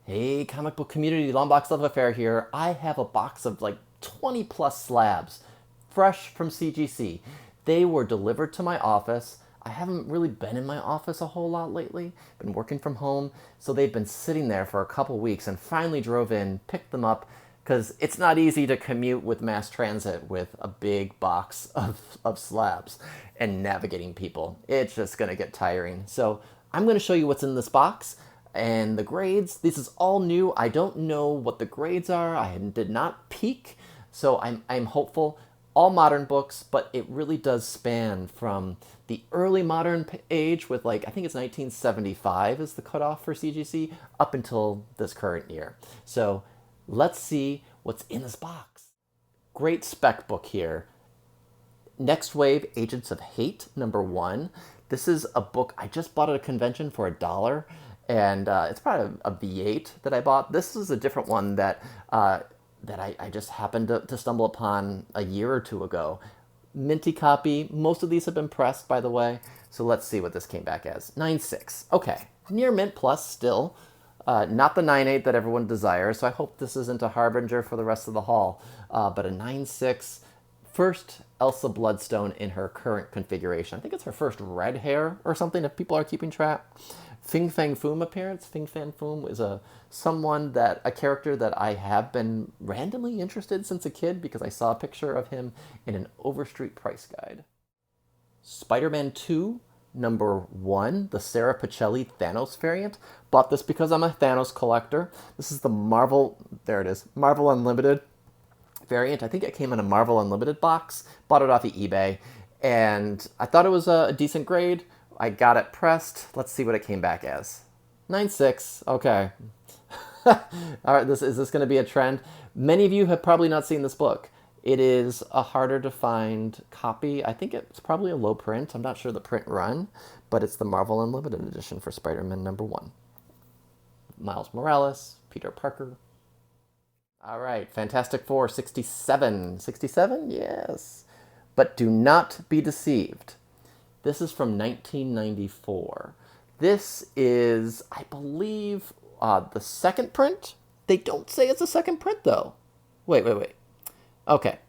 Hey, comic book community, Long Box Love Affair here. I have a box of like 20 plus slabs, fresh from CGC. They were delivered to my office. I haven't really been in my office a whole lot lately, been working from home, so they've been sitting there for a couple weeks and finally drove in, picked them up, because it's not easy to commute with mass transit with a big box of slabs and navigating people. It's just going to get tiring. So I'm going to show you what's in this box and the grades. This is all new. I don't know what the grades are. I did not peek, so I'm hopeful. All modern books, but it really does span from the early modern age with like I think it's 1975 is the cutoff for CGC up until this current year. So let's see what's in this box. Great spec book here. Next Wave Agents of Hate, #1. This is a book I just bought at a convention for $1, and it's probably a V8 that I bought. This is a different one that I just happened to stumble upon a year or two ago. Minty copy. Most of these have been pressed, by the way. So let's see what this came back as. 9.6. Okay, near mint plus still. Not the 9.8 that everyone desires, so I hope this isn't a harbinger for the rest of the haul. But a 9.6. First Elsa Bloodstone in her current configuration. I think it's her first red hair or something, if people are keeping track. Fing Fang Foom appearance. Fing Fang Foom is a character that I have been randomly interested since a kid because I saw a picture of him in an Overstreet price guide. Spider-Man 2, #1, the Sarah Pichelli Thanos variant. Bought this because I'm a Thanos collector. This is the Marvel, there it is, Marvel Unlimited variant. I think it came in a Marvel Unlimited box. Bought it off of eBay, and I thought it was a decent grade. I got it pressed. Let's see what it came back as. 9.6. Okay. All right, is this going to be a trend? Many of you have probably not seen this book. It is a harder to find copy. I think it's probably a low print. I'm not sure the print run, but it's the Marvel Unlimited edition for Spider-Man #1. Miles Morales, Peter Parker. All right, Fantastic Four 67. 67? Yes. But do not be deceived. This is from 1994. This is, I believe, the second print. They don't say it's a second print, though. Wait. Okay.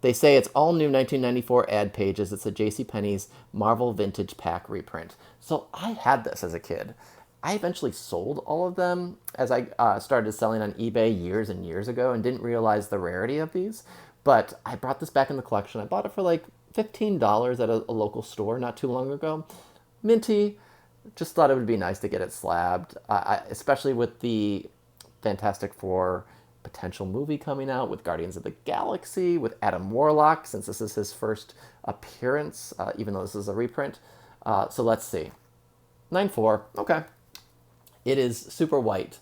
They say it's all new 1994 ad pages. It's a JCPenney's Marvel Vintage Pack reprint. So I had this as a kid. I eventually sold all of them as I started selling on eBay years and years ago and didn't realize the rarity of these. But I brought this back in the collection. I bought it for like $15 at a local store not too long ago. Minty. Just thought it would be nice to get it slabbed, especially with the Fantastic Four potential movie coming out with Guardians of the Galaxy, with Adam Warlock, since this is his first appearance, even though this is a reprint. So let's see. 9.4. Okay. It is super white.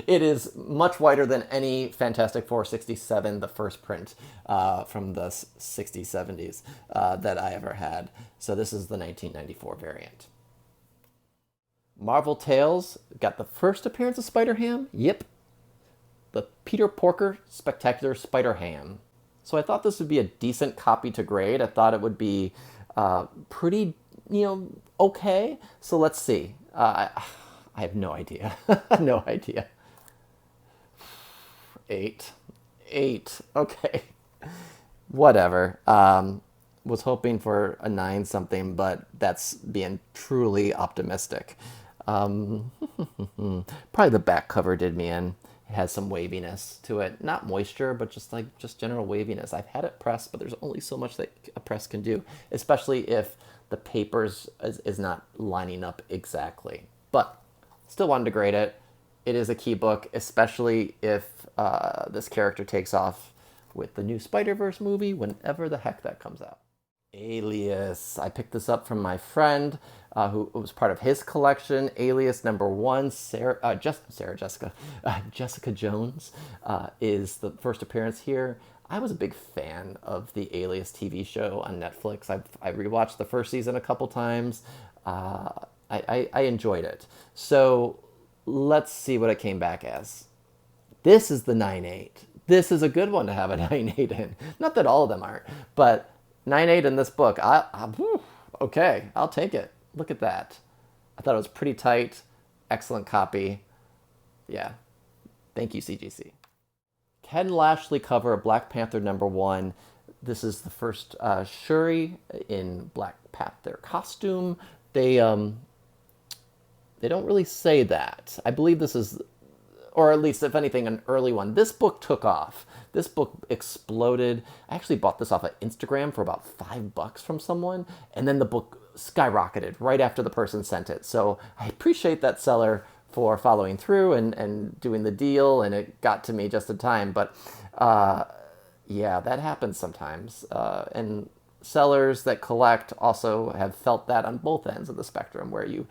It is much whiter than any Fantastic Four 67, the first print from the 60s, 70s that I ever had. So this is the 1994 variant. Marvel Tales got the first appearance of Spider-Ham. Yep. The Peter Porker Spectacular Spider-Ham. So I thought this would be a decent copy to grade. I thought it would be pretty, okay. So let's see. I have no idea. No idea. 8. Okay. Whatever. Was hoping for a 9 something, but that's being truly optimistic. Probably the back cover did me in. It has some waviness to it. Not moisture, but just general waviness. I've had it pressed, but there's only so much that a press can do, especially if the papers is not lining up exactly. But still wanted to grade it. It is a key book, especially if this character takes off with the new Spider-Verse movie, whenever the heck that comes out. Alias. I picked this up from my friend who was part of his collection. Alias #1, Jessica Jones is the first appearance here. I was a big fan of the Alias TV show on Netflix. I rewatched the first season a couple times. I enjoyed it. So let's see what it came back as. This is the 9.8. This is a good one to have a 9.8 in. Not that all of them aren't, but 9.8 in this book. Okay, I'll take it. Look at that. I thought it was pretty tight. Excellent copy. Yeah. Thank you, CGC. Ken Lashley cover of Black Panther #1. This is the first Shuri in Black Panther costume. They don't really say that. I believe this is, or at least if anything, an early one. This book took off. This book exploded. I actually bought this off of Instagram for about $5 from someone, and then the book skyrocketed right after the person sent it. So I appreciate that seller for following through and doing the deal, and it got to me just in time. But yeah, that happens sometimes. And sellers that collect also have felt that on both ends of the spectrum, where you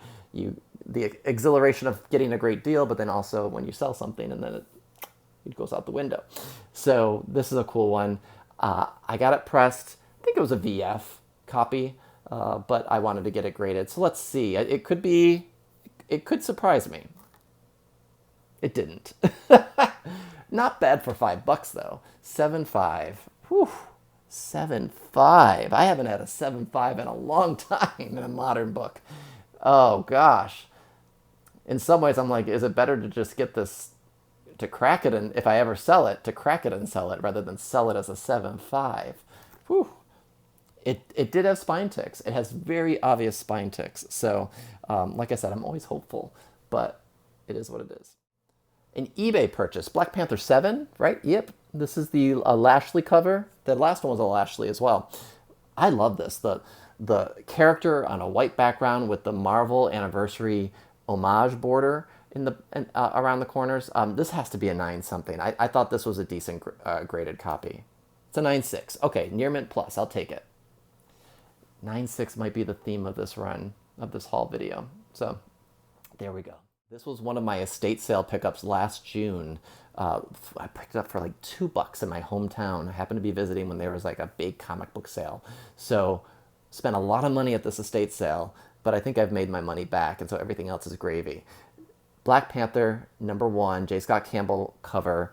the exhilaration of getting a great deal, but then also when you sell something and then it goes out the window. So this is a cool one. I got it pressed. I think it was a VF copy, but I wanted to get it graded. So let's see. It could surprise me. It didn't. Not bad for $5 though. 7.5. Whew. 7.5. I haven't had a 7.5 in a long time in a modern book. Oh gosh. In some ways, I'm like, is it better to just get this, to crack it, and if I ever sell it, to crack it and sell it rather than sell it as a 7.5? Whew. It did have spine ticks. It has very obvious spine ticks. So, like I said, I'm always hopeful, but it is what it is. An eBay purchase, Black Panther 7, right? Yep. This is the Lashley cover. The last one was a Lashley as well. I love this. The character on a white background with the Marvel Anniversary homage border around the corners. This has to be a 9 something. I thought this was a decent graded copy. It's a 9.6. Okay, near mint plus. I'll take it. 9.6 might be the theme of this run, of this haul video. So there we go. This was one of my estate sale pickups last June. I picked it up for like $2 in my hometown. I happened to be visiting when there was like a big comic book sale. So spent a lot of money at this estate sale, but I think I've made my money back, and so everything else is gravy. Black Panther #1, J. Scott Campbell cover.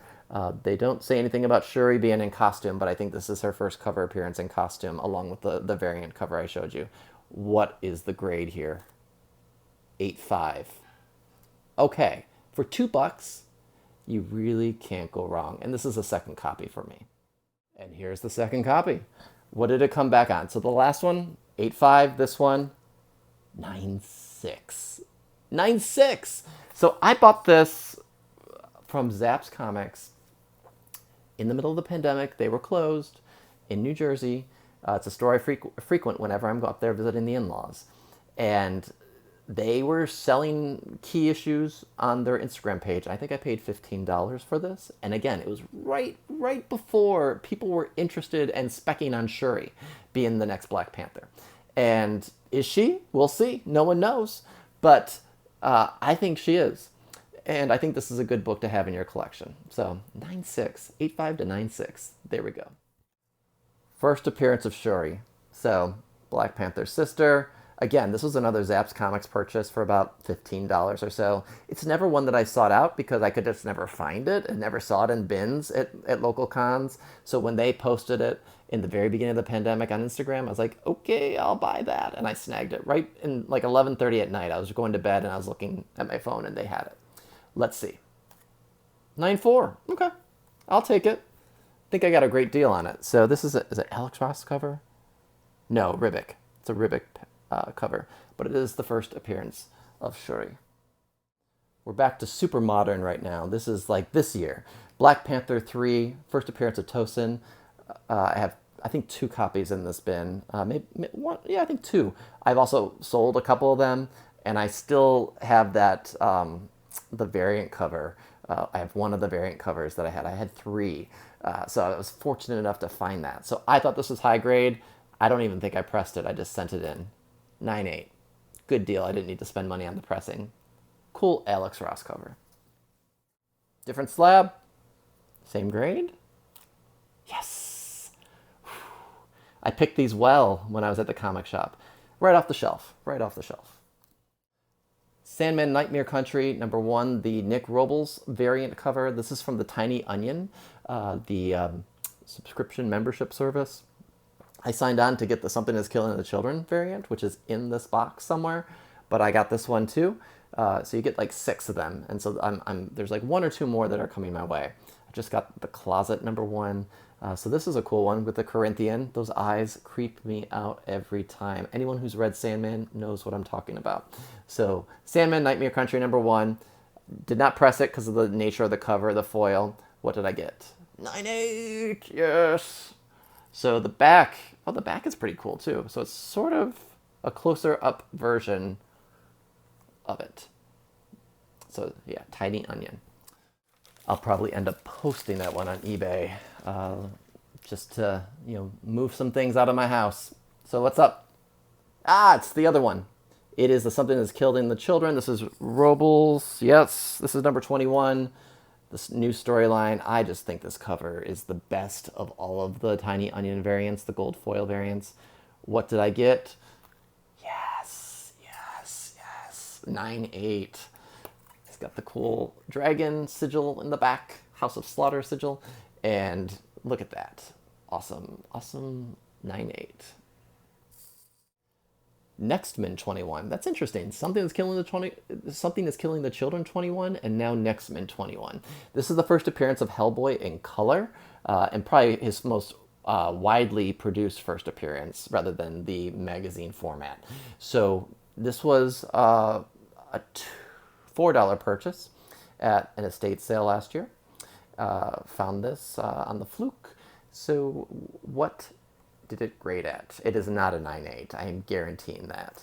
They don't say anything about Shuri being in costume, but I think this is her first cover appearance in costume, along with the variant cover I showed you. What is the grade here? 8.5. Okay, for $2, you really can't go wrong. And this is a second copy for me. And here's the second copy. What did it come back on? So the last one, 8.5. This one, 9.6. 9.6. So I bought this from Zapp's Comics in the middle of the pandemic. They were closed in New Jersey. It's a store I frequent whenever I'm up there visiting the in-laws. And they were selling key issues on their Instagram page. I think I paid $15 for this. And again, it was right before people were interested and specking on Shuri being the next Black Panther. And is she? We'll see. No one knows. But I think she is. And I think this is a good book to have in your collection. So 9.6, 8.5 to 9.6. There we go. First appearance of Shuri. So Black Panther's sister. Again, this was another Zapp's Comics purchase for about $15 or so. It's never one that I sought out because I could just never find it and never saw it in bins at local cons. So when they posted it in the very beginning of the pandemic on Instagram, I was like, okay, I'll buy that. And I snagged it right in like 11:30 at night. I was going to bed and I was looking at my phone and they had it. Let's see. 9.4. Okay, I'll take it. I think I got a great deal on it. So this is it Alex Ross cover? No, Ribic. It's a Ribic cover, but it is the first appearance of Shuri. We're back to super modern right now. This is like this year. Black Panther 3, first appearance of Tosin. I have, I think, 2 copies in this bin. Maybe one, yeah, I think 2. I've also sold a couple of them, and I still have that, the variant cover. I have one of the variant covers that I had. I had 3, so I was fortunate enough to find that. So I thought this was high grade. I don't even think I pressed it. I just sent it in. 9.8. Good deal. I didn't need to spend money on the pressing. Cool Alex Ross cover. Different slab. Same grade. Yes. I picked these well when I was at the comic shop. Right off the shelf. Right off the shelf. Sandman Nightmare Country, #1, the Nick Robles variant cover. This is from the Tiny Onion, the subscription membership service. I signed on to get the Something is Killing the Children variant, which is in this box somewhere, but I got this one too. So you get like 6 of them, and so there's like 1 or 2 more that are coming my way. I just got The Closet #1. So this is a cool one with the Corinthian. Those eyes creep me out every time. Anyone who's read Sandman knows what I'm talking about. So Sandman Nightmare Country #1. Did not press it because of the nature of the cover, the foil. What did I get? 9/8. Yes. So the back, oh, the back is pretty cool too. So it's sort of a closer up version of it. So yeah, Tiny Onion. I'll probably end up posting that one on eBay, just to move some things out of my house. So what's up? It's the other one. It is Something That's Killing the Children. This is Robles. Yes, this is #21. This new storyline. I just think this cover is the best of all of the Tiny Onion variants, the gold foil variants. What did I get? Yes. 9/8. It's got the cool dragon sigil in the back, House of Slaughter sigil, and look at that. Awesome 9/8. Nextman 21. That's interesting. Something is killing the children 21, and now Nextman 21. This is the first appearance of Hellboy in color, and probably his most widely produced first appearance, rather than the magazine format. So this was a $4 purchase at an estate sale last year. Found this on the fluke. So what did it grade at? It is not a 9/8. I am guaranteeing that.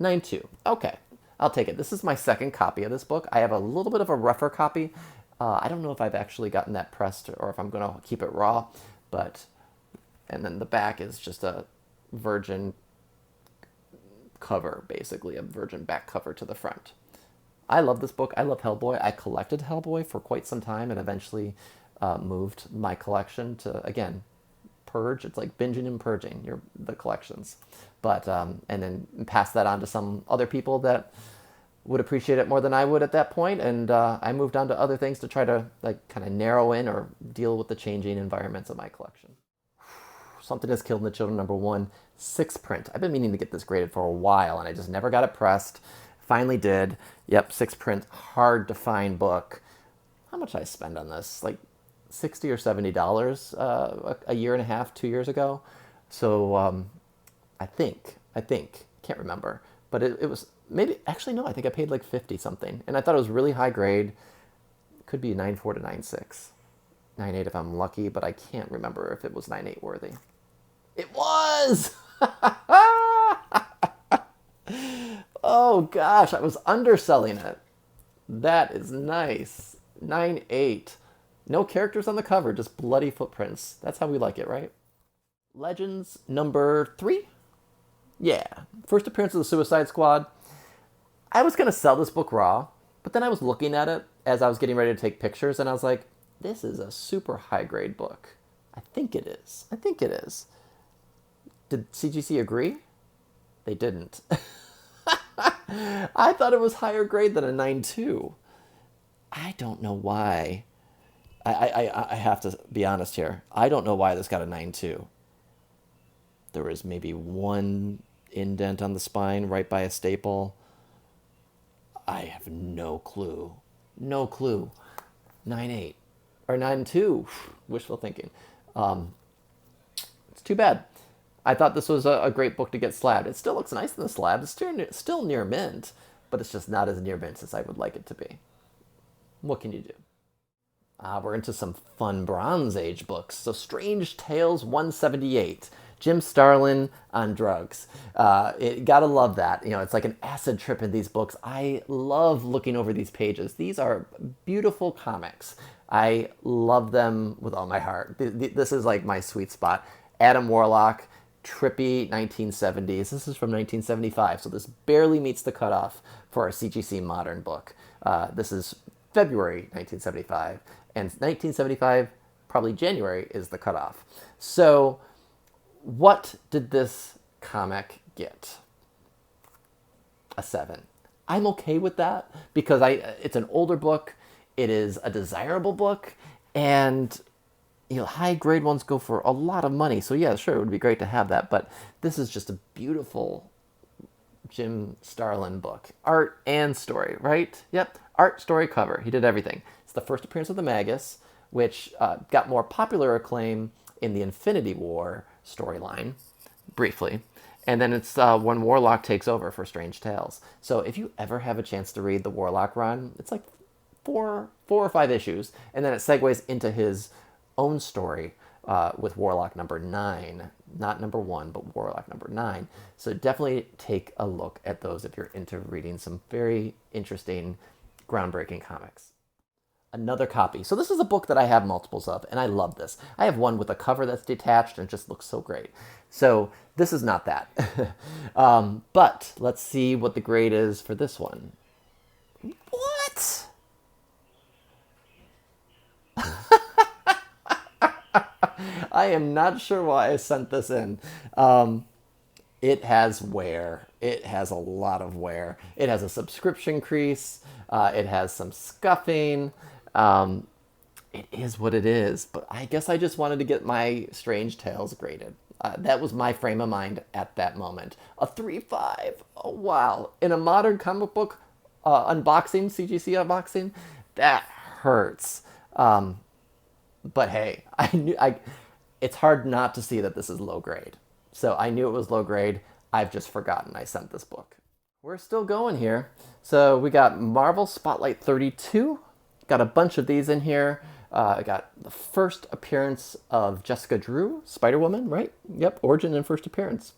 9/2. Okay, I'll take it. This is my second copy of this book. I have a little bit of a rougher copy. I don't know if I've actually gotten that pressed or if I'm going to keep it raw, and then the back is just a virgin cover, basically a virgin back cover to the front. I love this book. I love Hellboy. I collected Hellboy for quite some time and eventually moved my collection to, again, purge. It's like binging and purging the collections, but and then pass that on to some other people that would appreciate it more than I would at that point, and I moved on to other things to try to like kind of narrow in or deal with the changing environments of my collection. Something Has Killed the Children #1, 6 print. I've been meaning to get this graded for a while, and I just never got it pressed. Finally did. Yep, 6 print, hard to find book. How much did I spend on this? Like $60 or $70 a year and a half, 2 years ago. So I think, can't remember, but it was maybe, actually no, I think I paid like 50 something, and I thought it was really high grade. Could be 9.4 to 9.6, 9.8 if I'm lucky, but I can't remember if it was 9.8 worthy. It was. Oh gosh, I was underselling it. That is nice. 9.8. No characters on the cover, just bloody footprints. That's how we like it, right? Legends #3. Yeah, first appearance of the Suicide Squad. I was going to sell this book raw, but then I was looking at it as I was getting ready to take pictures, and I was like, this is a super high-grade book. I think it is. Did CGC agree? They didn't. I thought it was higher grade than a 9.2. I don't know why. I have to be honest here. I don't know why this got a 9.2. There was maybe one indent on the spine right by a staple. I have no clue. 9.8 or 9.2. Wishful thinking. It's too bad. I thought this was a great book to get slabbed. It still looks nice in the slab. It's still near mint, but it's just not as near mint as I would like it to be. What can you do? We're into some fun Bronze Age books. So Strange Tales 178. Jim Starlin on drugs. Gotta love that. It's like an acid trip in these books. I love looking over these pages. These are beautiful comics. I love them with all my heart. This is like my sweet spot. Adam Warlock, trippy 1970s. This is from 1975, so this barely meets the cutoff for a CGC modern book. This is February 1975, and 1975, probably January, is the cutoff. So what did this comic get? A 7. I'm okay with that because it's an older book. It is a desirable book, and high grade ones go for a lot of money. So yeah, sure, it would be great to have that, but this is just a beautiful Jim Starlin book. Art and story, right? Yep, art, story, cover. He did everything. It's the first appearance of the Magus, which got more popular acclaim in the Infinity War storyline, briefly. And then it's when Warlock takes over for Strange Tales. So if you ever have a chance to read the Warlock run, it's like four or five issues, and then it segues into his own story with Warlock number 9. Not number 1, but Warlock number 9. So definitely take a look at those if you're into reading some very interesting, groundbreaking comics. Another copy. So this is a book that I have multiples of, and I love this. I have one with a cover that's detached and it just looks so great. So this is not that. But let's see what the grade is for this one. What? I am not sure why I sent this in. It has wear. It has a lot of wear. It has a subscription crease. It has some scuffing. It is what it is, but I guess I just wanted to get my Strange Tales graded. That was my frame of mind at that moment. A 3.5. Oh, wow. In a modern comic book unboxing, CGC unboxing, that hurts. But hey, it's hard not to see that this is low grade. So I knew it was low grade. I've just forgotten I sent this book. We're still going here. So we got Marvel Spotlight 32. Got a bunch of these in here. I got the first appearance of Jessica Drew, Spider-Woman, right? Yep, origin and first appearance.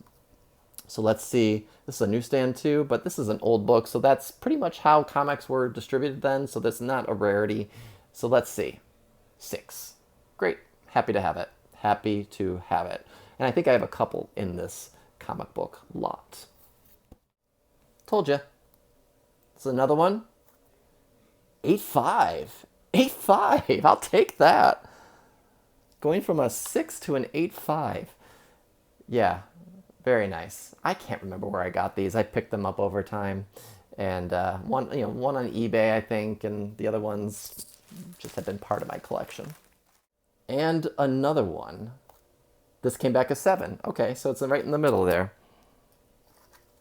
So let's see. This is a newsstand too, but this is an old book, so that's pretty much how comics were distributed then, so that's not a rarity. So let's see. 6. Great. Happy to have it. Happy to have it. And I think I have a couple in this comic book lot. Told you. It's another one. 8.5. 8.5. I'll take that. Going from a 6 to an 8.5. Yeah, very nice. I can't remember where I got these. I picked them up over time, and one on eBay, I think, and the other ones just have been part of my collection. And another one. This came back a 7. Okay, so it's right in the middle there.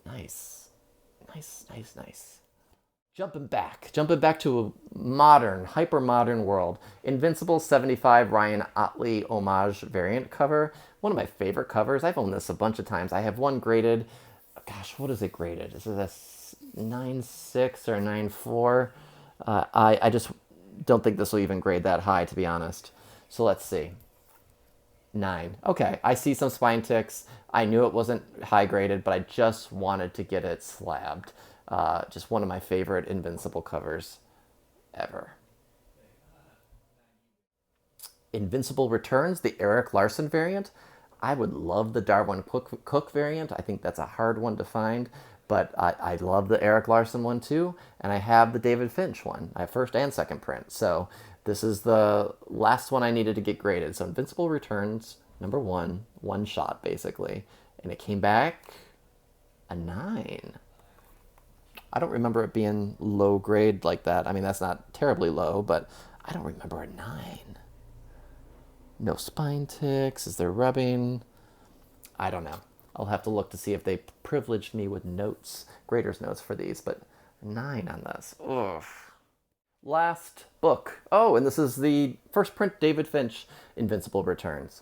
Nice. Nice, nice, nice. Jumping back to a modern, hyper-modern world. Invincible 75 Ryan Otley homage variant cover. One of my favorite covers. I've owned this a bunch of times. I have one graded. Gosh, what is it graded? Is it a 9.6 or a 9.4? I just don't think this will even grade that high, to be honest. So let's see. 9. Okay, I see some spine ticks. I knew it wasn't high graded, but I just wanted to get it slabbed. Just one of my favorite Invincible covers ever. Invincible Returns, the Eric Larson variant. I would love the Darwin Cook variant. I think that's a hard one to find, but I love the Eric Larson one too, and I have the David Finch one. I have first and second print, so this is the last one I needed to get graded. So Invincible Returns, number 1, one shot basically, and it came back a 9. I don't remember it being low grade like that. I mean, that's not terribly low, but I don't remember a 9. No spine ticks. Is there rubbing? I don't know. I'll have to look to see if they privileged me with notes, grader's notes for these, but 9 on this. Ugh. Last book. Oh, and this is the first print David Finch, Invincible Returns.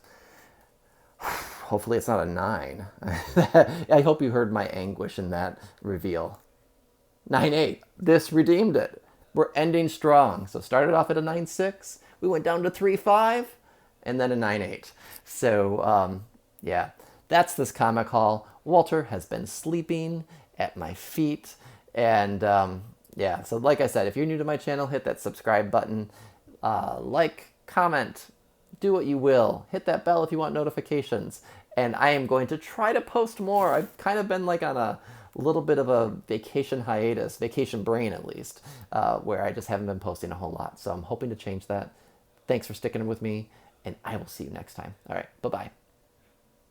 Hopefully it's not a 9. I hope you heard my anguish in that reveal. 9.8. This redeemed it. We're ending strong. So started off at a 9.6. We went down to 3.5 and then a 9.8. So, yeah, that's this comic haul. Walter has been sleeping at my feet. And, yeah, so like I said, if you're new to my channel, hit that subscribe button. Like, comment, do what you will. Hit that bell if you want notifications. And I am going to try to post more. I've kind of been like on a little bit of a vacation hiatus, vacation brain at least, where I just haven't been posting a whole lot. So I'm hoping to change that. Thanks for sticking with me, and I will see you next time. All right, bye-bye.